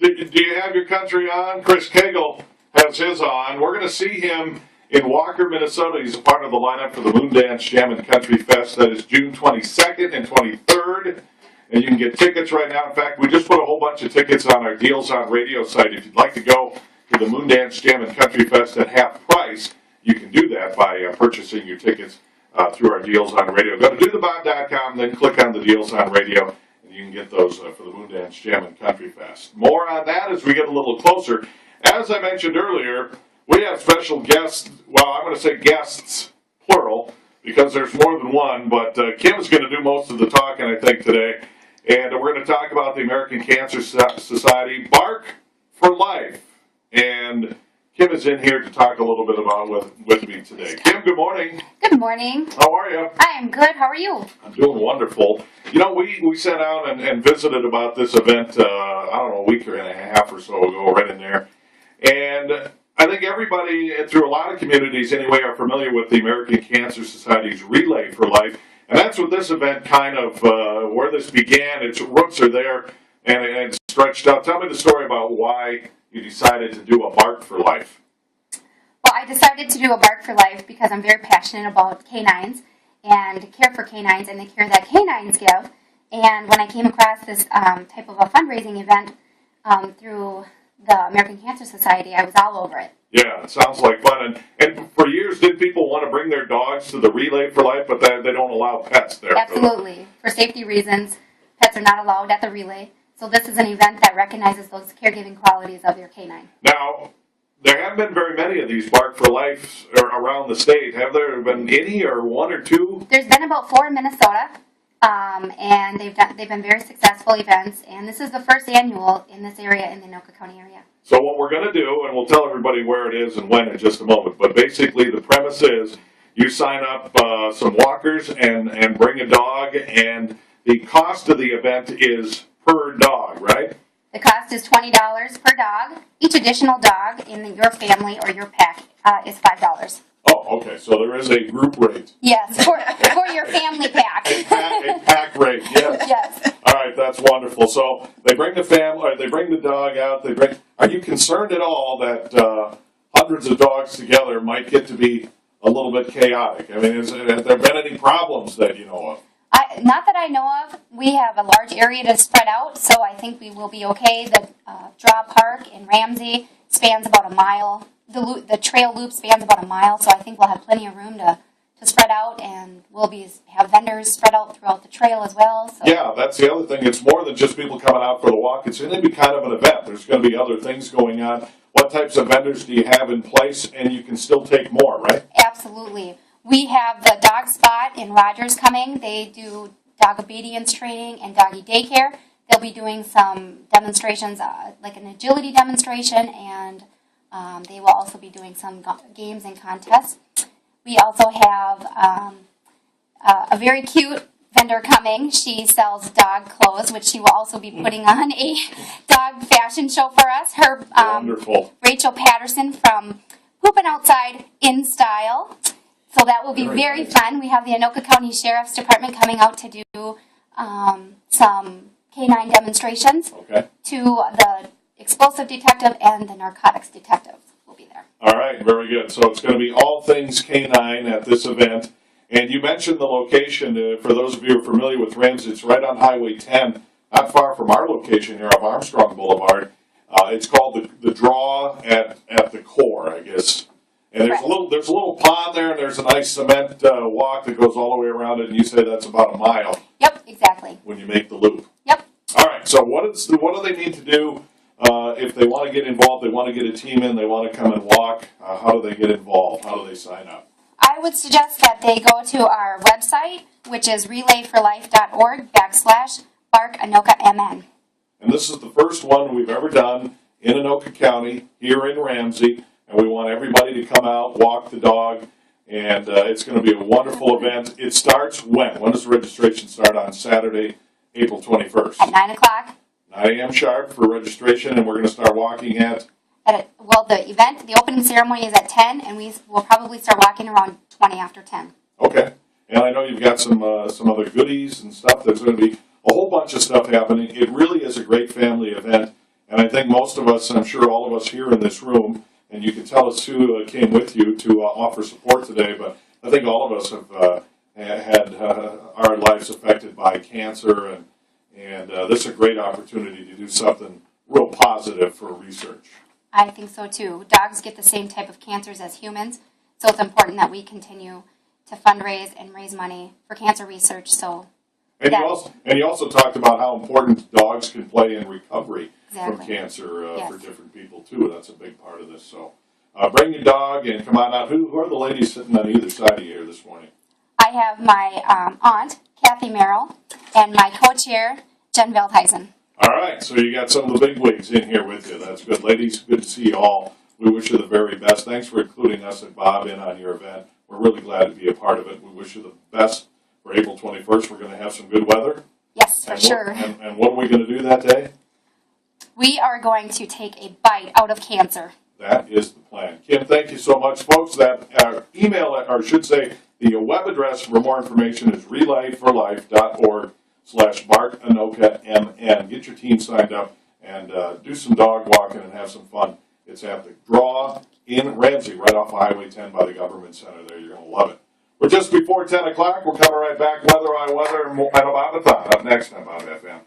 Do you have your country on? Chris Cagle has his on. We're going to see him in Walker, Minnesota. He's a part of the lineup for the Moondance Jam and Country Fest. That is June 22nd and 23rd. And you can get tickets right now. In fact, we just put a whole bunch of tickets on our Deals on Radio site. If you'd like to go to the Moondance Jam and Country Fest at half price, you can do that by purchasing your tickets through our Deals on Radio. Go to dothebob.com, then click on the Deals on Radio, and you can get those for the Moondance Jam and Country Fest. More on that as we get a little closer. As I mentioned earlier, we have special guests. Well, I'm going to say guests, plural, because there's more than one, but Kim's going to do most of the talking, I think, today. And we're going to talk about the American Cancer Society, Bark for Life. And Kim is in here to talk a little bit about with me today. Kim, good morning. Good morning. How are you? I am good. How are you? I'm doing wonderful. You know, we sat out and visited about this event, I don't know, a week and a half or so ago, right in there. And I think everybody, through a lot of communities anyway, are familiar with the American Cancer Society's Relay for Life. And that's what this event kind of, where this began, its roots are there, and it's stretched out. Tell me the story about why you decided to do a Bark for Life. Well, I decided to do a Bark for Life because I'm very passionate about canines and care for canines and the care that canines give. And when I came across this type of a fundraising event through the American Cancer Society, I was all over it. Yeah, it sounds like fun. And for years, did people want to bring their dogs to the Relay for Life, but they don't allow pets there? Absolutely. For safety reasons, pets are not allowed at the Relay. So this is an event that recognizes those caregiving qualities of your canine. Now, there haven't been very many of these Bark for Life around the state. Have there been any, or one or two? There's been about 4 in Minnesota, and they've been very successful events. And this is the first annual in this area, in the Anoka County area. So what we're going to do, and we'll tell everybody where it is and when in just a moment, but basically the premise is you sign up some walkers and bring a dog, and the cost of the event is per dog, right? The cost is $20 per dog. Each additional dog in your family or your pack is $5. Oh, okay. So there is a group rate. Yes, for your family pack. A pack rate, yes. Yes. All right, that's wonderful. So they bring the family, or they bring the dog out. Are you concerned at all that hundreds of dogs together might get to be a little bit chaotic? I mean, have there been any problems that you know of? Not that I know of. We have a large area to spread out, so I think we will be okay. The Draw Park in Ramsey spans about a mile. The trail loop spans about a mile, so I think we'll have plenty of room to spread out, and we'll have vendors spread out throughout the trail as well. So. Yeah, that's the other thing. It's more than just people coming out for the walk. It's going to be kind of an event. There's going to be other things going on. What types of vendors do you have in place, and you can still take more, right? Absolutely. We have the Dog Spot in Rogers coming. They do dog obedience training and doggy daycare. They'll be doing some demonstrations, like an agility demonstration, and they will also be doing some games and contests. We also have a very cute vendor coming. She sells dog clothes, which she will also be putting on a dog fashion show for us. Her Wonderful. Rachel Patterson from Poopin' Outside in Style. So that will be very fun. We have the Anoka County Sheriff's Department coming out to do some canine demonstrations. Okay. To the explosive detective and the narcotics detective will be there. All right, very good. So it's going to be all things canine at this event. And you mentioned the location. For those of you who are familiar with Ramsey, it's right on Highway 10, not far from our location here off Armstrong Boulevard. It's called the Draw at the Core, I guess. And there's a little pond there, and there's a nice cement walk that goes all the way around it, and you say that's about a mile. Yep, exactly. When you make the loop. Yep. All right, so what do they need to do if they want to get involved, they want to get a team in, they want to come and walk? How do they get involved? How do they sign up? I would suggest that they go to our website, which is relayforlife.org/BarkAnokaMN. And this is the first one we've ever done in Anoka County, here in Ramsey, and we want everybody to come out, walk the dog, and it's going to be a wonderful event. It starts when? When does the registration start? On Saturday, April 21st. At 9 o'clock. 9 a.m. sharp for registration, and we're going to start walking at? The opening ceremony is at 10, and we will probably start walking around 20 after 10. Okay. And I know you've got some other goodies and stuff. There's going to be a whole bunch of stuff happening. It really is a great family event, And I think most of us, I'm sure all of us here in this room, and you can tell us who came with you to offer support today, but I think all of us have had our lives affected by cancer, and this is a great opportunity to do something real positive for research. I think so too. Dogs get the same type of cancers as humans, so it's important that we continue to fundraise and raise money for cancer research. So, and you also talked about how important dogs can play in recovery exactly. from cancer Yes. for different people too. That's a big part of this. So, bring your dog and come on out. Who are the ladies sitting on either side of you here this morning? I have my aunt, Kathy Merrill, and my co-chair, Jen Veldhuisen. All right, so you got some of the big wigs in here with you. That's good. Ladies, good to see you all. We wish you the very best. Thanks for including us and Bob in on your event. We're really glad to be a part of it. We wish you the best for April 21st. We're going to have some good weather. Yes, for sure. And what are we going to do that day? We are going to take a bite out of cancer. That is the plan. Kim, thank you so much, folks. That email, or I should say, the web address for more information is relayforlife.org/MarkAnoka-MN. Get your team signed up and do some dog walking and have some fun. It's at the Draw in Ramsey, right off of Highway 10 by the Government Center there. You're going to love it. We're just before 10 o'clock. We're coming right back. Weather, and Bob-a-thon up next on Bob FM.